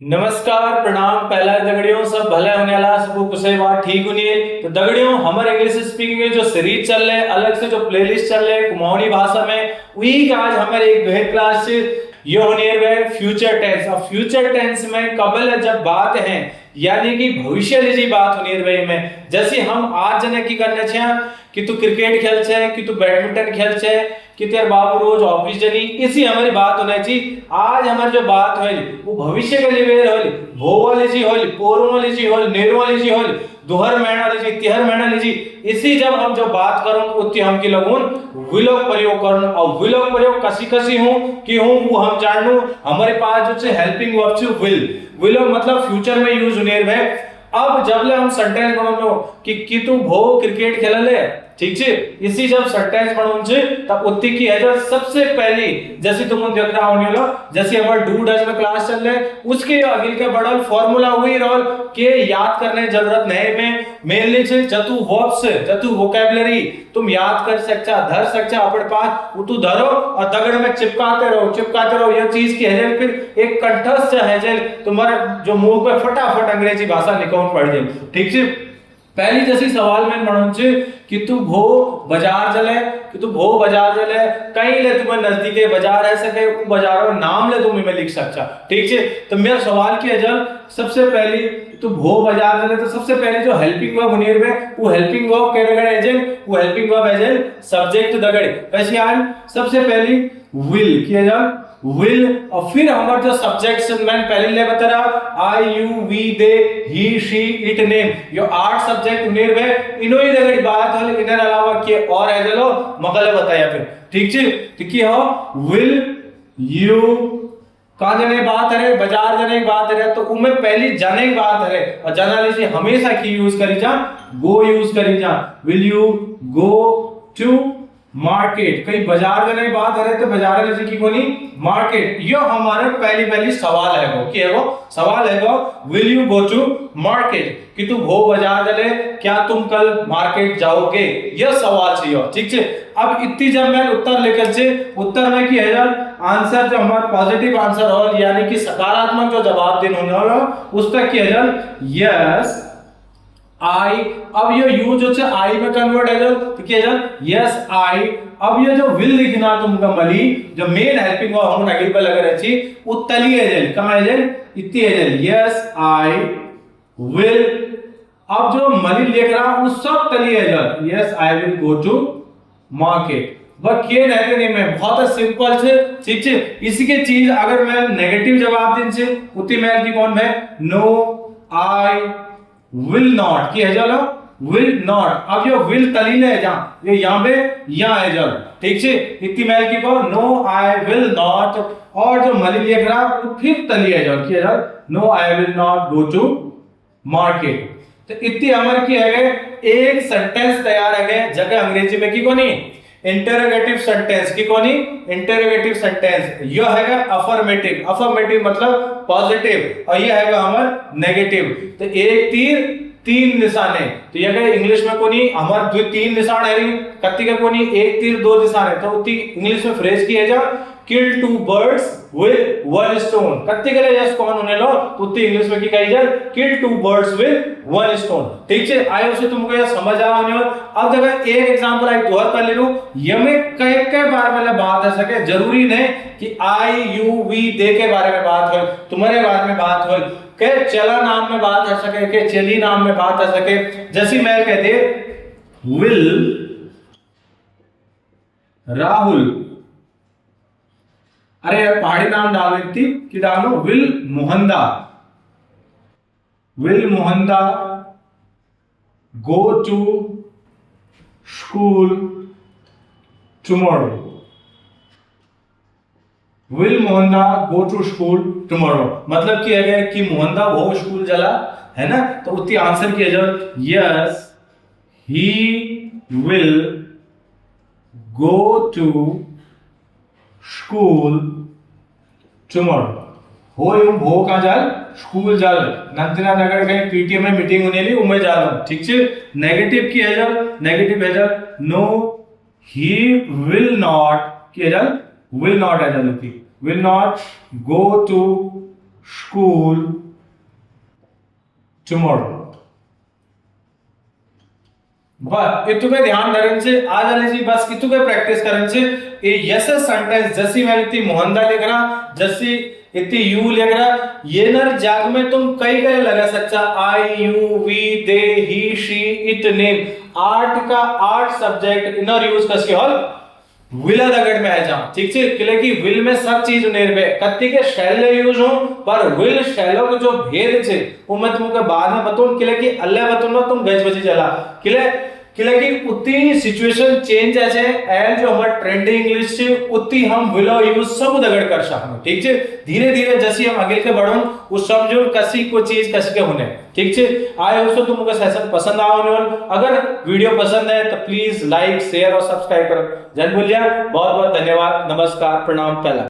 नमस्कार प्रणाम पहला दगड़ियों सब भले होने वाला सब कुछ बात ठीक होनी है। तो दगड़ियों हमारे इंग्लिश स्पीकिंग में जो सीरीज चल रहे अलग से जो प्लेलिस्ट चल रहे कुमाऊनी भाषा में वही का आज हमारे एक बेहद क्लास ये होनी है फ्यूचर टेंस। और फ्यूचर टेंस में कबल जब बात है यानी कि भविष्य ली बात होनी है भाई में जैसे हम आज जने की करने छे कि तू क्रिकेट खेल छे कि तू बैडमिंटन खेल छे कि तेरे बाबू रोज ऑफिस जनी इसी हमारी बात होने चाहिए। आज हमारी जो बात होली वो भविष्य के लिए होली भो वाली जी होली पोरो वाली जी होली नेरो वाली जी होली दोहर महीना वाली जी तिहर महीना वाली जी इसी जब हम जो बात करूं उतनी हम की लगून विलोक प्रयोग करन और विलोक प्रयोग कसी कसी हूं कि हूं वो हम जानू हमारे पास जो से हेल्पिंग वर्ब से विलोक मतलब फ्यूचर में यूज होने है। अब जब ले हम सेंटेंस बनाओ कि तू भो क्रिकेट खेलले ठीक है इसी जब सेंटेंस बनाऊं छे तब उत्ती की है जो सबसे पहली जैसे तुम देख रहा होने लो जैसे हमारा डू डज में क्लास चल रहे उसके आगे के बड़ा फार्मूला हुई रोल के याद करने जरूरत नहीं में मेनली छे जतु वर्ब्स जतु वोकैबुलरी तुम याद कर सकता धर सकता अपने पास वो तू धरो और दगड़ में चिपकाते रहो ये चीज की है फिर एक कंठस्थ है जे तुम्हारे जो मुंह पे फटाफट अंग्रेजी भाषा निकल पड़ जाए ठीक है। पहली जैसी सवाल में म्हणून छे कि तू भो बाजार जले कहीं ले तुम्हें नजदीके बाजार है सके वो बाजारों नाम ले तुम में लिख सकता ठीक है। तो मेरा सवाल की है सबसे पहली तू भो बाजार जले तो सबसे पहले जो हेल्पिंग वर्ब होनी है वो हेल्पिंग वर्ब के दगड़ एजेंट वो हेल्पिंग वर्ब एजेंट सब्जेक्ट दगड़ कैसे आन सबसे पहली विल किया जा विल और फिर हमारा जो सब्जेक्ट्स मैंने पहले ले बता रहा I you we they he she it name यो 8 सब्जेक्ट उन्हें वे इनो ही दगड़ी बात है इनके अलावा के और है चलो मगले बताया फिर ठीक है। तो की हो विल यू कहां जाने बात है बाजार जाने की बात है तो उनमें पहली जाने की बात है और जाना लीजिए हमेशा की यूज करी जा गो यूज करी जा will you go to market कहीं बाजार जाने की बात है तो बाजार जैसे की कोनी मार्केट यो हमारे पहली सवाल है वो कि है वो सवाल है वो will you go to market कि तू वो बाजार चले क्या तुम कल मार्केट जाओगे यह सवाल चाहिए ठीक है। अब इतनी जब मैं उत्तर लेकर से उत्तर में की है आंसर जो हमारा पॉजिटिव आंसर हो यानी कि सकारात्मक जो जवाब देना होना उस तक की है यस आई अब ये यू जो से आई में कन्वर्ट है तो क्या है यस आई। अब ये जो विल लिखना तुमका मली जो मेन हेल्पिंग वर्ब हम आगे पे लगा रही उत्तली है जेल कहां है जेल इतनी है जेल यस आई विल। अब जो मली लिख रहा वो सब तली है जेल yes I will go to market but ये नहीं मैं बहुत सिंपल से ठीक है। इसी के चीज अगर मैं नेगेटिव जवाब दिन से उतनी मैं की कौन है नो आई विल नॉट की है चलो विल नॉट। अब ये विल तलीले है जहां ये यहां पे यहां है चलो ठीक है इतनी मैल की को नो आई विल नॉट और जो मली लिख रहा वो फिर तली है चलो की है no I will not go to market. तो इतनी हमारे की है एक सेंटेंस तैयार है जगह अंग्रेजी में की कोनी इंटरोगेटिव सेंटेंस की कोनी इंटरोगेटिव सेंटेंस यह है अफर्मेटिव मतलब पॉजिटिव और यह है हमारा नेगेटिव। तो एक तीर तीन निशाने तो यह इंग्लिश में कोनी हमार दो तीन निशान है कत्ती का कोनी एक तीर दो निशान है तो उतनी इंग्लिश में फ्रेज की है जा kill two birds with one stone कत्ती के लिए कौन होने लो उतनी इंग्लिश में की कही जा kill two birds with one stone ठीक है। आयो से तुमको यह समझ आ रहा है। अब जगह एक एग्जांपल आई दोहर कर ले लूं ये में कई बार पहले बात है सके जरूरी नहीं कि आई यू वी दे के बारे में बात हो तुम्हारे बारे में बात हो के चला नाम में बात आ सके के चली नाम में बात आ सके जैसी मैं कहते विल राहुल अरे यार पहाड़ी नाम डाल थी कि डालो विल मोहनदा go to school tomorrow will मोहनदा गो टू स्कूल टुमारो मतलब कि है कि मोहनदा वो स्कूल चला है ना तो उतनी आंसर किया जाए yes he will go to school tomorrow हो भो कहां जाल स्कूल जाल नंदना नगर के पीटीएम में मीटिंग होने ली उमे जाल ठीक है। नेगेटिव की है जाल नेगेटिव है जाल नो ही विल नॉट की है जाल will not है जाल की will not go to school tomorrow. बस इतुके ध्यान धरन से आज आले जी बस इतुके प्रैक्टिस करन से ये यस सेंटेंस जैसी मैंने इतनी मोहनदा लिख रहा जैसी इतनी यू लिख रहा ये नर जाग में तुम कई कई लगा सकता I you we they he she it name 8 का 8 सब्जेक्ट इनर यूज कसके हॉल विल दगड़ में आ जा ठीक है किले की विल में सब चीज उनेर पे कत्ती के शैल यूज हो पर विल शैलो के जो भेद छे वो मैं तुमके बाद में बताऊं किले की अल्लाह बताऊंगा तुम गज बजी चला किले किले की उतनी सिचुएशन चेंज है एंड जो हमारा ट्रेंडिंग इंग्लिश छे उतनी हम विल यूज सब दगड़ कर सकते ठीक है धीरे धीरे जैसे हम आगे के बढ़ो उस समझो कसी को चीज कस के होने ठीक है आई होप तुमको सेशन पसंद आने वाला अगर वीडियो पसंद है तो प्लीज लाइक शेयर और सब्सक्राइब करो जन बोलिया बहुत बहुत धन्यवाद नमस्कार प्रणाम पहला।